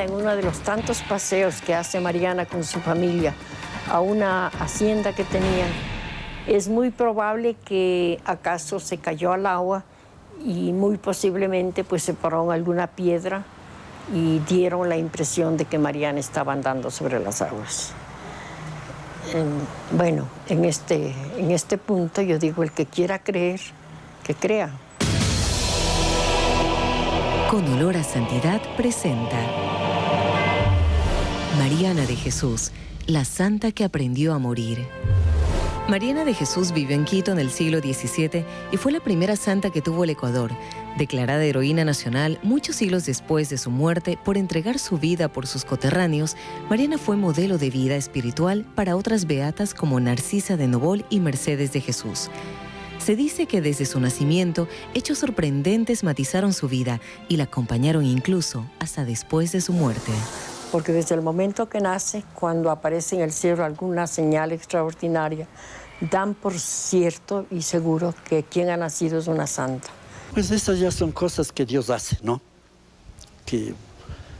llevada en uno de los tantos paseos que hace Mariana con su familia a una hacienda que tenían, es muy probable que acaso se cayó al agua y muy posiblemente pues se paró en alguna piedra y dieron la impresión de que Mariana estaba andando sobre las aguas. Bueno, en este punto yo digo, el que quiera creer, que crea. Con Olor a Santidad presenta Mariana de Jesús, la santa que aprendió a morir. Mariana de Jesús vivió en Quito en el siglo XVII y fue la primera santa que tuvo el Ecuador. Declarada heroína nacional muchos siglos después de su muerte por entregar su vida por sus coterráneos, Mariana fue modelo de vida espiritual para otras beatas como Narcisa de Nobol y Mercedes de Jesús. Se dice que desde su nacimiento, hechos sorprendentes matizaron su vida y la acompañaron incluso hasta después de su muerte. Porque desde el momento que nace, cuando aparece en el cielo alguna señal extraordinaria, dan por cierto y seguro que quien ha nacido es una santa. Pues estas ya son cosas que Dios hace, ¿no? Que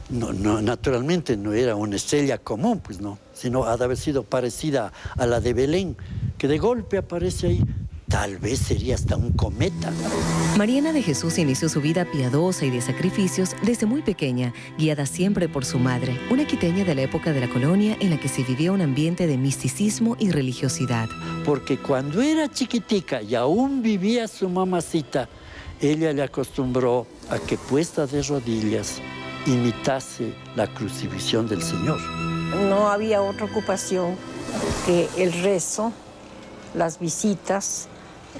naturalmente no era una estrella común, pues no, sino ha de haber sido parecida a la de Belén, que de golpe aparece ahí. Tal vez sería hasta un cometa. Mariana de Jesús inició su vida piadosa y de sacrificios desde muy pequeña, guiada siempre por su madre, una quiteña de la época de la colonia en la que se vivía un ambiente de misticismo y religiosidad. Porque cuando era chiquitica y aún vivía su mamacita, ella le acostumbró a que puesta de rodillas imitase la crucifixión del Señor. No había otra ocupación que el rezo, las visitas,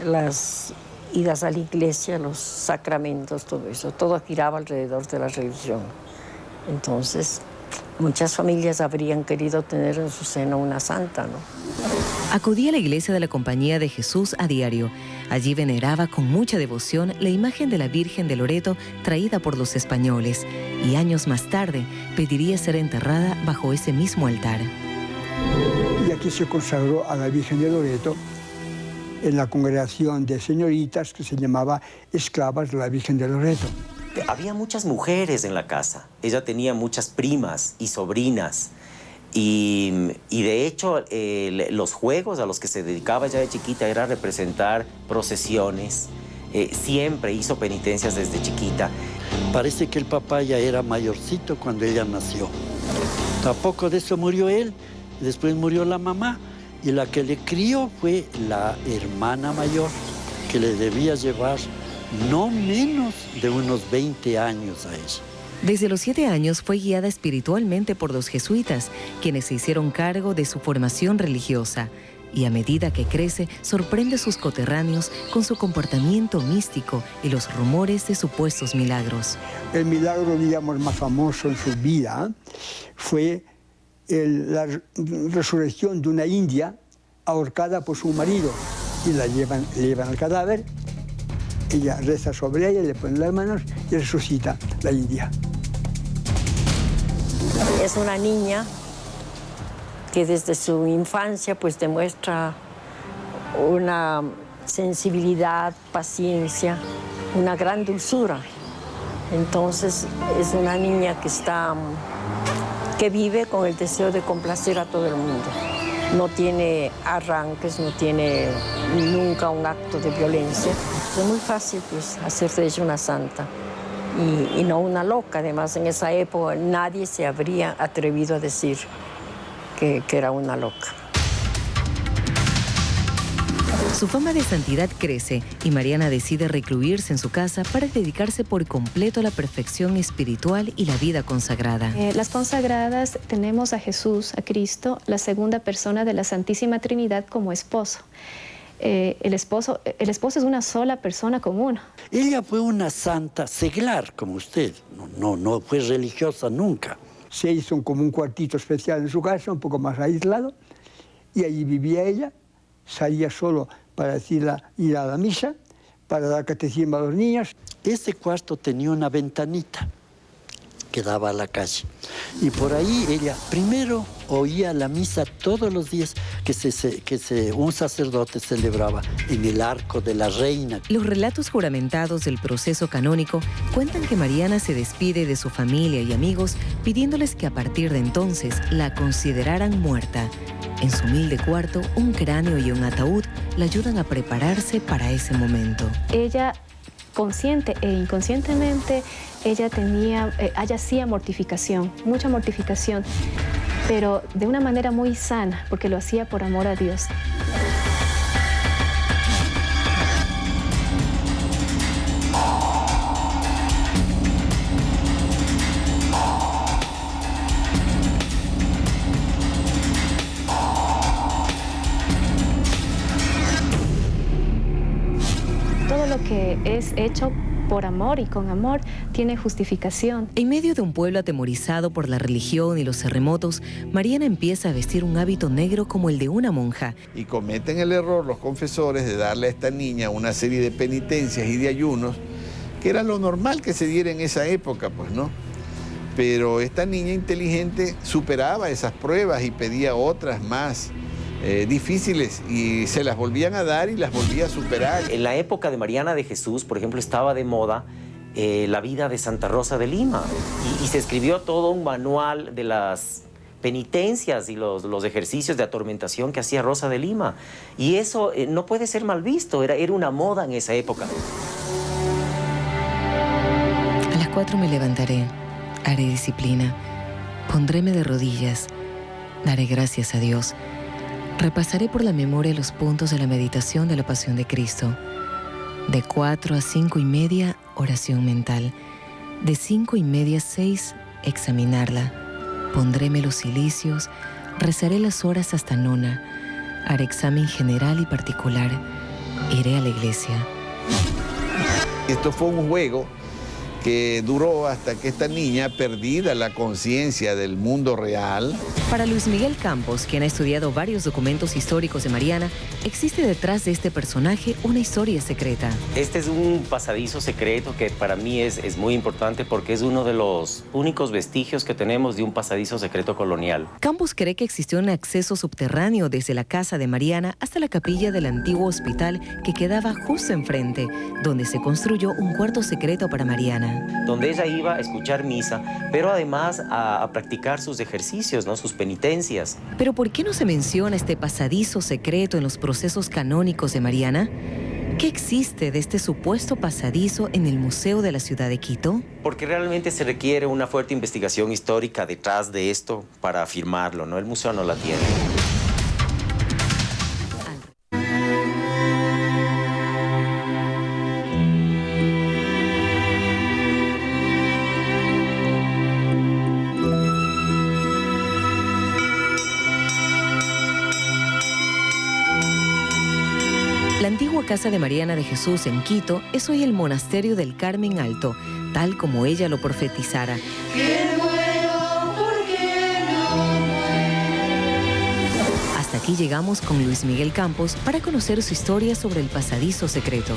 las idas a la iglesia, los sacramentos, todo eso. Todo giraba alrededor de la religión. Entonces, muchas familias habrían querido tener en su seno una santa, ¿no? Acudía a la iglesia de la Compañía de Jesús a diario. Allí veneraba con mucha devoción la imagen de la Virgen de Loreto traída por los españoles y años más tarde pediría ser enterrada bajo ese mismo altar. Y aquí se consagró a la Virgen de Loreto en la congregación de señoritas que se llamaba Esclavas de la Virgen de Loreto. Había muchas mujeres en la casa. Ella tenía muchas primas y sobrinas. Y de hecho, los juegos a los que se dedicaba ya de chiquita era representar procesiones. Siempre hizo penitencias desde chiquita. Parece que el papá ya era mayorcito cuando ella nació. Tampoco de eso murió él. Después murió la mamá. Y la que le crió fue la hermana mayor, que le debía llevar no menos de unos 20 años a ella. Desde los 7 años fue guiada espiritualmente por los jesuitas, quienes se hicieron cargo de su formación religiosa. Y a medida que crece, sorprende a sus coterráneos con su comportamiento místico y los rumores de supuestos milagros. El milagro, digamos, más famoso en su vida fue la resurrección de una india ahorcada por su marido. Y le llevan al cadáver, ella reza sobre ella, le ponen las manos y resucita la india. Es una niña que desde su infancia pues demuestra una sensibilidad, paciencia, una gran dulzura. Entonces es una niña que vive con el deseo de complacer a todo el mundo. No tiene arranques, no tiene nunca un acto de violencia. Es muy fácil pues hacer de ella una santa y no una loca. Además, en esa época nadie se habría atrevido a decir que era una loca. Su fama de santidad crece y Mariana decide recluirse en su casa para dedicarse por completo a la perfección espiritual y la vida consagrada. Las consagradas tenemos a Jesús, a Cristo, la segunda persona de la Santísima Trinidad como esposo. El esposo es una sola persona común. Ella fue una santa seglar, como usted. No fue religiosa nunca. Se hizo como un cuartito especial en su casa, un poco más aislado, y allí vivía ella. Salía solo para ir a la misa, para dar catecismo a los niños. Ese cuarto tenía una ventanita que daba a la calle. Y por ahí ella primero oía la misa todos los días que un sacerdote celebraba en el Arco de la Reina. Los relatos juramentados del proceso canónico cuentan que Mariana se despide de su familia y amigos pidiéndoles que a partir de entonces la consideraran muerta. En su humilde cuarto, un cráneo y un ataúd la ayudan a prepararse para ese momento. Ella, consciente e inconscientemente, ella hacía mortificación, mucha mortificación, pero de una manera muy sana, porque lo hacía por amor a Dios. Todo lo que es hecho por amor y con amor tiene justificación. En medio de un pueblo atemorizado por la religión y los terremotos, Mariana empieza a vestir un hábito negro como el de una monja. Y cometen el error los confesores de darle a esta niña una serie de penitencias y de ayunos, que era lo normal que se diera en esa época, pues, ¿no? Pero esta niña inteligente superaba esas pruebas y pedía otras más difíciles y se las volvían a dar y las volvía a superar. En la época de Mariana de Jesús, por ejemplo, estaba de moda la vida de Santa Rosa de Lima y se escribió todo un manual de las penitencias y los ejercicios de atormentación que hacía Rosa de Lima. Y eso no puede ser mal visto, era una moda en esa época. A las 4 me levantaré, haré disciplina, pondréme de rodillas, daré gracias a Dios. Repasaré por la memoria los puntos de la meditación de la Pasión de Cristo. De 4 a 5 y media, oración mental. De 5 y media a 6, examinarla. Pondréme los cilicios, rezaré las horas hasta nona. Haré examen general y particular. Iré a la iglesia. Esto fue un juego que duró hasta que esta niña, perdida la conciencia del mundo real. Para Luis Miguel Campos, quien ha estudiado varios documentos históricos de Mariana, existe detrás de este personaje una historia secreta. Este es un pasadizo secreto que para mí es muy importante porque es uno de los únicos vestigios que tenemos de un pasadizo secreto colonial. Campos cree que existió un acceso subterráneo desde la casa de Mariana hasta la capilla del antiguo hospital que quedaba justo enfrente, donde se construyó un cuarto secreto para Mariana. Donde ella iba a escuchar misa, pero además a practicar sus ejercicios, ¿no? Sus penitencias. ¿Pero por qué no se menciona este pasadizo secreto en los procesos canónicos de Mariana? ¿Qué existe de este supuesto pasadizo en el Museo de la Ciudad de Quito? Porque realmente se requiere una fuerte investigación histórica detrás de esto para afirmarlo, ¿no? El museo no la tiene. La antigua casa de Mariana de Jesús en Quito es hoy el monasterio del Carmen Alto, tal como ella lo profetizara. Hasta aquí llegamos con Luis Miguel Campos para conocer su historia sobre el pasadizo secreto.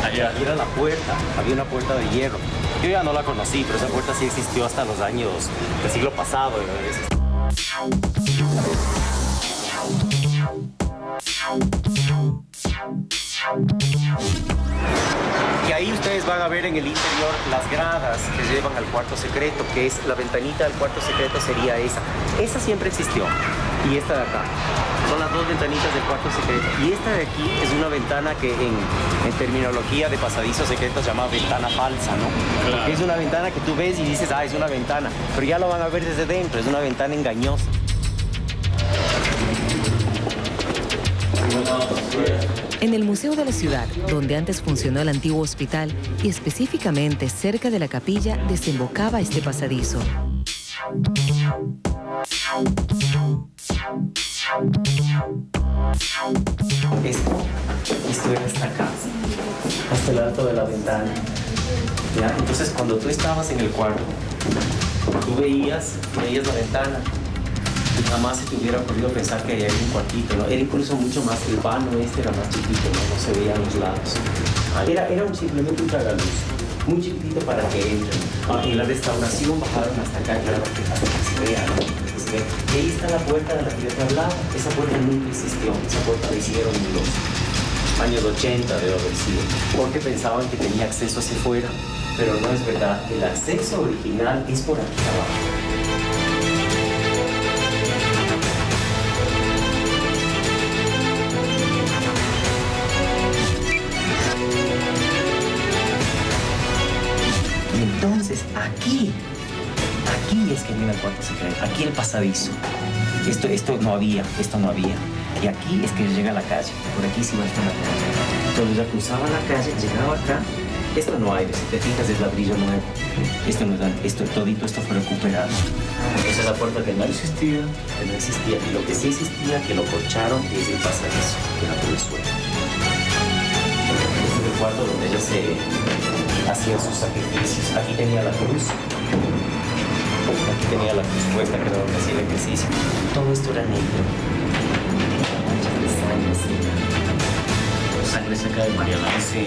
Allá era la puerta, había una puerta de hierro. Yo ya no la conocí, pero esa puerta sí existió hasta los años del siglo pasado. Y ahí ustedes van a ver en el interior las gradas que llevan al cuarto secreto, que es la ventanita del cuarto secreto sería esa. Esa siempre existió. Y esta de acá. Son las dos ventanitas del cuarto secreto. Y esta de aquí es una ventana que en terminología de pasadizo secreto se llama ventana falsa, ¿no? Claro. Porque es una ventana que tú ves y dices, es una ventana. Pero ya lo van a ver desde dentro, es una ventana engañosa. En el Museo de la Ciudad, donde antes funcionó el antiguo hospital y específicamente cerca de la capilla, desembocaba este pasadizo. Esto era hasta acá, hasta el alto de la ventana. ¿Ya? Entonces, cuando tú estabas en el cuarto, tú veías la ventana. Y jamás se te hubiera podido pensar que había un cuartito, ¿no? Era incluso mucho más, el vano este era más chiquito, no se veían los lados. Era simplemente un tragaluz, muy chiquitito para que entren. En la restauración bajaron hasta acá, claro, hasta que se vea, ¿no? Que se ve. Y ahí está la puerta de la que yo te hablaba. Esa puerta nunca existió. Esa puerta la hicieron en los años 80, debe haber sido. Porque pensaban que tenía acceso hacia afuera, pero no es verdad. El acceso original es por aquí abajo. Entonces, aquí es que viene el cuarto secreto, aquí el pasadizo. Esto no había. Y aquí es que llega a la calle, por aquí sí va a estar la calle. Entonces ya cruzaba la calle, llegaba acá. Esto no hay, si te fijas es ladrillo nuevo. Todito esto fue recuperado. Esa es la puerta que no existía. Y lo que sí existía, que lo corcharon, es el pasadizo, que era por el suelo. Este es el cuarto donde ella se hacía sus sacrificios. Aquí tenía la cruz. Aquí tenía la cruz puesta, que era donde hacía el ejercicio. Todo esto era negro. Manchas de sangre, sí. Sangre seca de Mariana. Sí.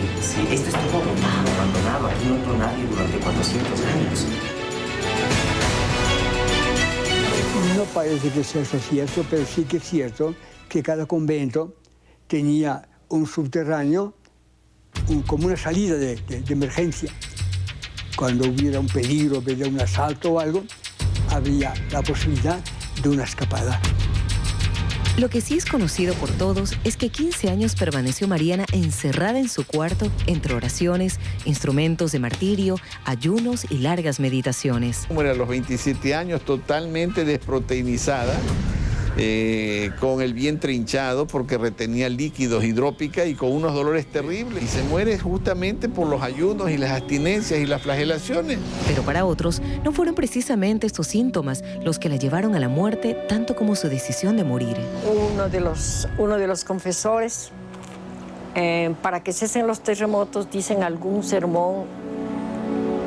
Esto es todo botado, abandonado. Aquí no entró nadie durante 400 años. No parece que sea eso cierto, pero sí que es cierto que cada convento tenía un subterráneo como una salida de emergencia. Cuando hubiera un peligro, hubiera un asalto o algo, habría la posibilidad de una escapada. Lo que sí es conocido por todos es que 15 años permaneció Mariana encerrada en su cuarto entre oraciones, instrumentos de martirio, ayunos y largas meditaciones. Muere a los 27 años, totalmente desproteinizada, con el vientre hinchado porque retenía líquidos, hidrópica y con unos dolores terribles. Y se muere justamente por los ayunos y las abstinencias y las flagelaciones. Pero para otros, no fueron precisamente estos síntomas los que la llevaron a la muerte, tanto como su decisión de morir. Uno de los confesores, para que cesen los terremotos, dicen algún sermón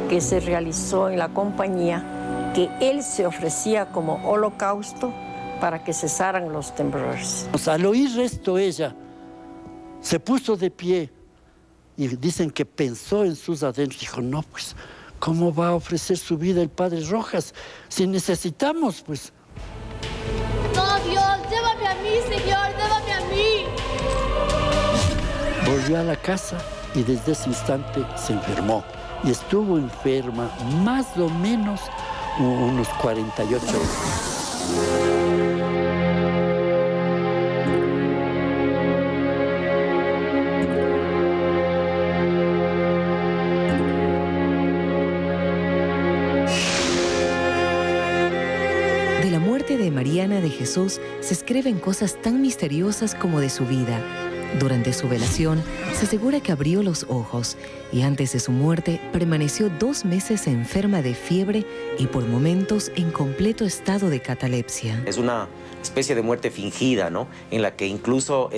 que se realizó en la compañía, que él se ofrecía como holocausto para que cesaran los temblores. Al oír esto, ella se puso de pie y dicen que pensó en sus adentros. Dijo, no, pues, ¿cómo va a ofrecer su vida el Padre Rojas? Si necesitamos, pues. No, Dios, llévame a mí, Señor, llévame a mí. Volvió a la casa y desde ese instante se enfermó. Y estuvo enferma más o menos unos 48 años. De la muerte de Mariana de Jesús se escriben cosas tan misteriosas como de su vida. Durante su velación, se asegura que abrió los ojos y antes de su muerte permaneció 2 meses enferma de fiebre y por momentos en completo estado de catalepsia. Es una especie de muerte fingida, ¿no? En la que incluso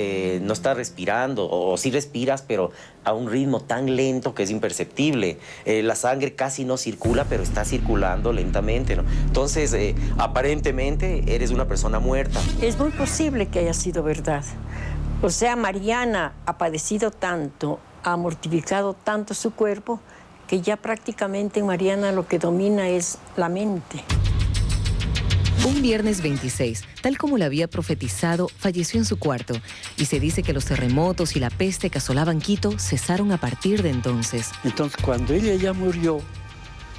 no estás respirando, o sí respiras, pero a un ritmo tan lento que es imperceptible. La sangre casi no circula, pero está circulando lentamente, ¿no? Entonces, aparentemente, eres una persona muerta. Es muy posible que haya sido verdad. O sea, Mariana ha padecido tanto, ha mortificado tanto su cuerpo, que ya prácticamente en Mariana lo que domina es la mente. Un viernes 26, tal como le había profetizado, falleció en su cuarto y se dice que los terremotos y la peste que asolaban Quito cesaron a partir de entonces. Entonces, cuando ella ya murió,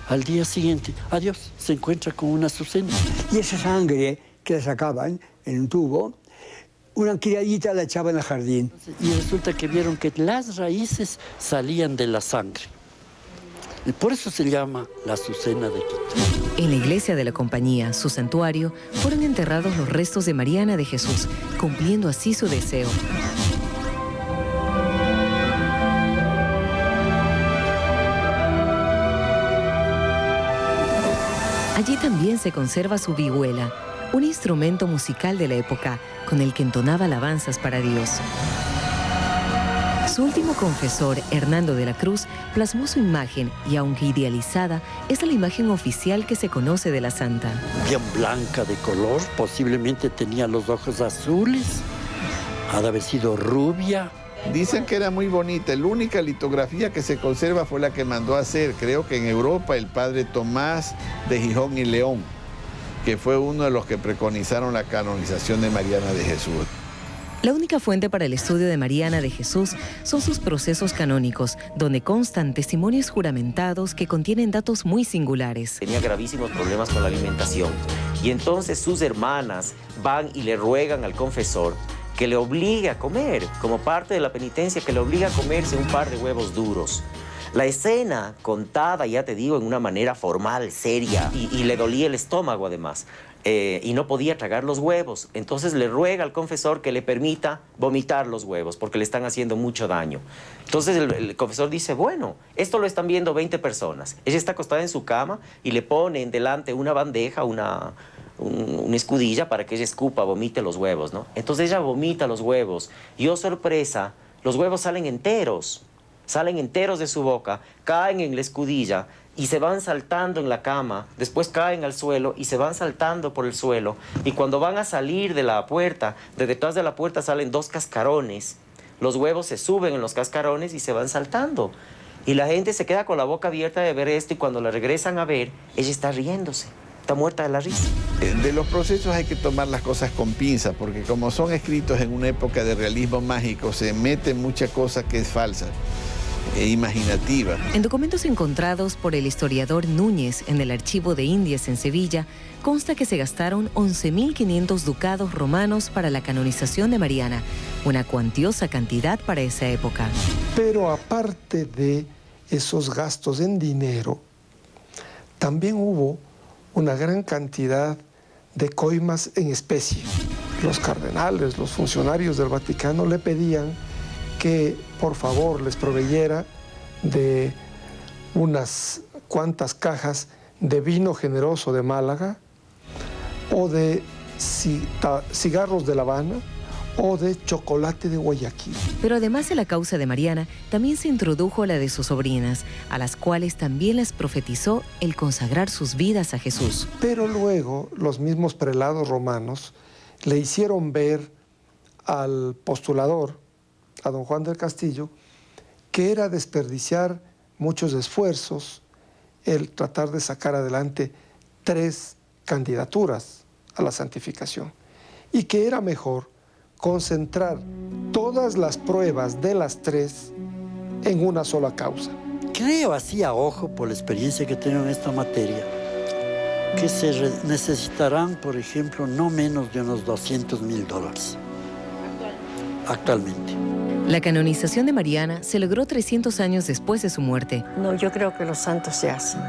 al día siguiente, adiós, se encuentra con una azucena. Y esa sangre que la sacaban en un tubo, una criadita la echaban al jardín. Y resulta que vieron que las raíces salían de la sangre. Y por eso se llama la azucena de Quito. En la iglesia de la compañía, su santuario, fueron enterrados los restos de Mariana de Jesús, cumpliendo así su deseo. Allí también se conserva su vihuela, un instrumento musical de la época con el que entonaba alabanzas para Dios. Su último confesor, Hernando de la Cruz, plasmó su imagen y, aunque idealizada, es la imagen oficial que se conoce de la santa. Bien blanca de color, posiblemente tenía los ojos azules, ha de haber sido rubia, Dicen que era muy bonita. La única litografía que se conserva fue la que mandó a hacer, creo que en Europa, el padre Tomás de Gijón y León, que fue uno de los que preconizaron la canonización de Mariana de Jesús. La única fuente para el estudio de Mariana de Jesús son sus procesos canónicos, donde constan testimonios juramentados que contienen datos muy singulares. Tenía gravísimos problemas con la alimentación y entonces sus hermanas van y le ruegan al confesor que le obligue a comer, como parte de la penitencia, que le obligue a comerse un par de huevos duros. La escena contada, ya te digo, en una manera formal, seria, y le dolía el estómago además. Y no podía tragar los huevos. Entonces le ruega al confesor que le permita vomitar los huevos porque le están haciendo mucho daño. Entonces el confesor dice, bueno, esto lo están viendo 20 personas. Ella está acostada en su cama y le ponen delante una bandeja, una escudilla para que ella escupa, vomite los huevos, ¿no? Entonces ella vomita los huevos y, oh sorpresa, los huevos salen enteros de su boca, caen en la escudilla y se van saltando en la cama, después caen al suelo y se van saltando por el suelo. Y cuando van a salir de la puerta, de detrás de la puerta salen 2 cascarones. Los huevos se suben en los cascarones y se van saltando. Y la gente se queda con la boca abierta de ver esto y cuando la regresan a ver, ella está riéndose. Está muerta de la risa. De los procesos hay que tomar las cosas con pinzas, porque como son escritos en una época de realismo mágico, se mete mucha cosa que es falsa e imaginativa. En documentos encontrados por el historiador Núñez en el Archivo de Indias en Sevilla, consta que se gastaron 11.500 ducados romanos para la canonización de Mariana, una cuantiosa cantidad para esa época. Pero aparte de esos gastos en dinero, también hubo una gran cantidad de coimas en especie. Los cardenales, los funcionarios del Vaticano le pedían que por favor les proveyera de unas cuantas cajas de vino generoso de Málaga o de cigarros de La Habana o de chocolate de Guayaquil. Pero además de la causa de Mariana, también se introdujo la de sus sobrinas, a las cuales también les profetizó el consagrar sus vidas a Jesús. Pero luego los mismos prelados romanos le hicieron ver al postulador, a don Juan del Castillo, que era desperdiciar muchos esfuerzos el tratar de sacar adelante 3 candidaturas a la santificación y que era mejor concentrar todas las pruebas de las 3 en una sola causa. Creo así a ojo, por la experiencia que tengo en esta materia, que se necesitarán, por ejemplo, no menos de unos $200.000 actualmente. La canonización de Mariana se logró 300 años después de su muerte. No, yo creo que los santos se hacen.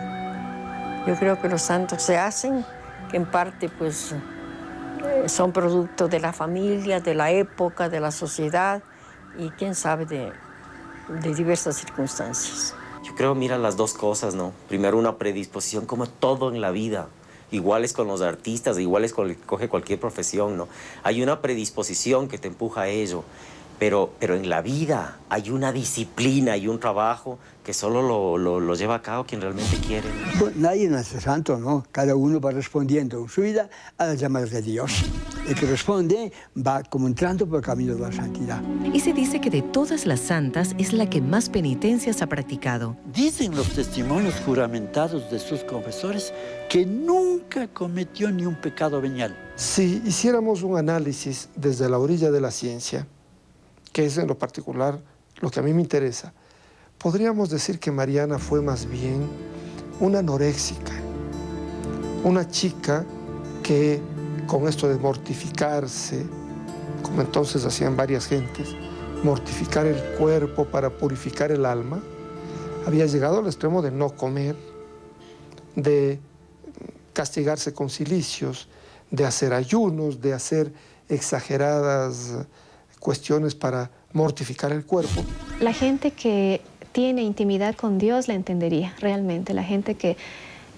Yo creo que los santos se hacen, que en parte pues son producto de la familia, de la época, de la sociedad y quién sabe de diversas circunstancias. Yo creo, mira, las dos cosas, ¿no? Primero, una predisposición, como todo en la vida. Iguales con los artistas, iguales con el que coge cualquier profesión, ¿no? Hay una predisposición que te empuja a ello. Pero en la vida hay una disciplina y un trabajo que solo lo lleva a cabo quien realmente quiere. Bueno, nadie nace santo, ¿no? Cada uno va respondiendo en su vida a las llamadas de Dios. El que responde va como entrando por el camino de la santidad. Y se dice que de todas las santas es la que más penitencias ha practicado. Dicen los testimonios juramentados de sus confesores que nunca cometió ni un pecado venial. Si hiciéramos un análisis desde la orilla de la ciencia, que es en lo particular lo que a mí me interesa, podríamos decir que Mariana fue más bien una anoréxica, una chica que con esto de mortificarse, como entonces hacían varias gentes, mortificar el cuerpo para purificar el alma, había llegado al extremo de no comer, de castigarse con cilicios, de hacer ayunos, de hacer exageradas cuestiones para mortificar el cuerpo. La gente que tiene intimidad con Dios la entendería realmente. La gente que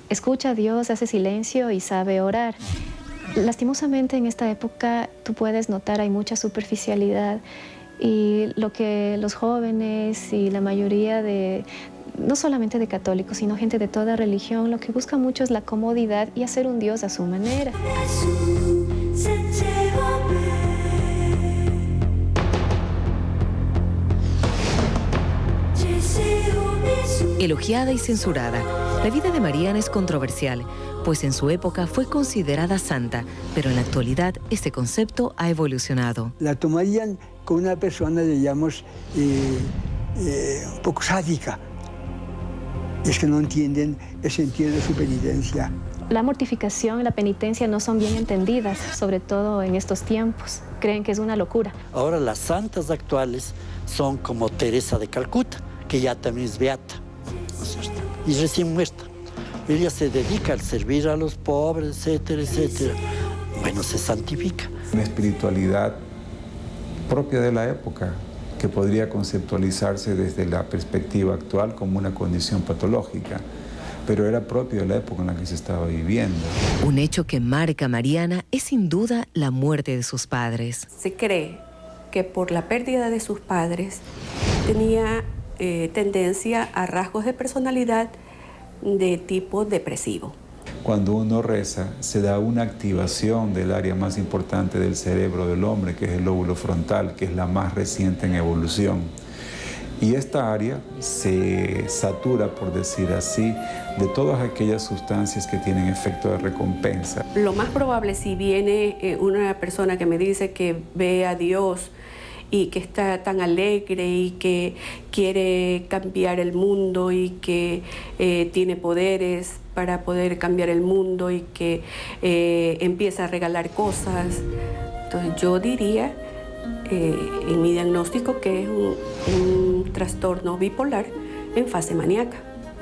escucha a Dios, hace silencio y sabe orar. Lastimosamente en esta época tú puedes notar hay mucha superficialidad y lo que los jóvenes y la mayoría de, no solamente de católicos, sino gente de toda religión, lo que busca mucho es la comodidad y hacer un Dios a su manera. Elogiada y censurada, la vida de Mariana es controversial, pues en su época fue considerada santa, pero en la actualidad este concepto ha evolucionado. La tomarían como una persona, digamos, un poco sádica. Es que no entienden el sentido de su penitencia. La mortificación y la penitencia no son bien entendidas, sobre todo en estos tiempos. Creen que es una locura. Ahora las santas actuales son como Teresa de Calcuta, que ya también es beata, ¿no es cierto? Y recién muerta. Ella se dedica al servir a los pobres, etcétera, etcétera. Bueno, se santifica. Una espiritualidad propia de la época, que podría conceptualizarse desde la perspectiva actual como una condición patológica, pero era propio de la época en la que se estaba viviendo. Un hecho que marca a Mariana es sin duda la muerte de sus padres. Se cree que por la pérdida de sus padres tenía tendencia a rasgos de personalidad de tipo depresivo. Cuando uno reza, se da una activación del área más importante del cerebro del hombre, que es el lóbulo frontal, que es la más reciente en evolución. Y esta área se satura, por decir así, de todas aquellas sustancias que tienen efecto de recompensa. Lo más probable, si viene una persona que me dice que ve a Dios y que está tan alegre y que quiere cambiar el mundo y que tiene poderes para poder cambiar el mundo y que empieza a regalar cosas. Entonces yo diría en mi diagnóstico que es un trastorno bipolar en fase maníaca.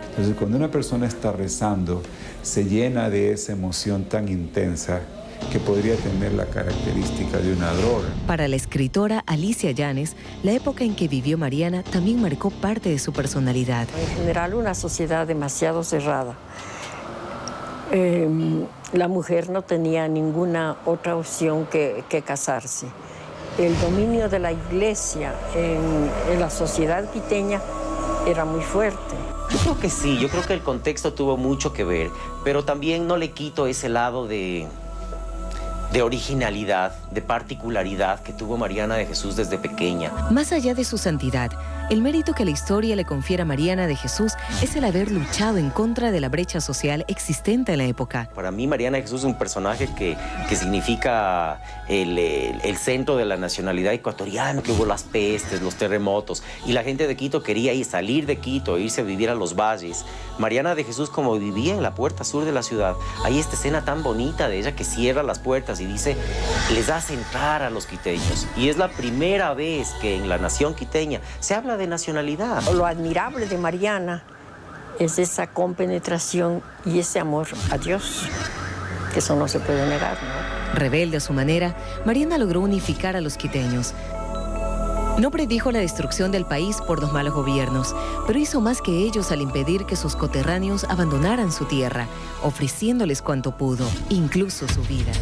Entonces cuando una persona está rezando, se llena de esa emoción tan intensa que podría tener la característica de una droga. Para la escritora Alicia Yanes, la época en que vivió Mariana también marcó parte de su personalidad. En general, una sociedad demasiado cerrada. La mujer no tenía ninguna otra opción que casarse. El dominio de la iglesia en la sociedad quiteña era muy fuerte. Yo creo que sí, yo creo que el contexto tuvo mucho que ver, pero también no le quito ese lado de originalidad, de particularidad que tuvo Mariana de Jesús desde pequeña. Más allá de su santidad, el mérito que la historia le confiere a Mariana de Jesús es el haber luchado en contra de la brecha social existente en la época. Para mí Mariana de Jesús es un personaje que significa el centro de la nacionalidad ecuatoriana, que hubo las pestes, los terremotos, y la gente de Quito quería salir de Quito, irse a vivir a los valles. Mariana de Jesús, como vivía en la puerta sur de la ciudad, hay esta escena tan bonita de ella que cierra las puertas y dice, les hace entrar a los quiteños. Y es la primera vez que en la nación quiteña se habla de nacionalidad. Lo admirable de Mariana es esa compenetración y ese amor a Dios, que eso no se puede negar, ¿no? Rebelde a su manera, Mariana logró unificar a los quiteños. No predijo la destrucción del país por los malos gobiernos, pero hizo más que ellos al impedir que sus coterráneos abandonaran su tierra, ofreciéndoles cuanto pudo, incluso su vida.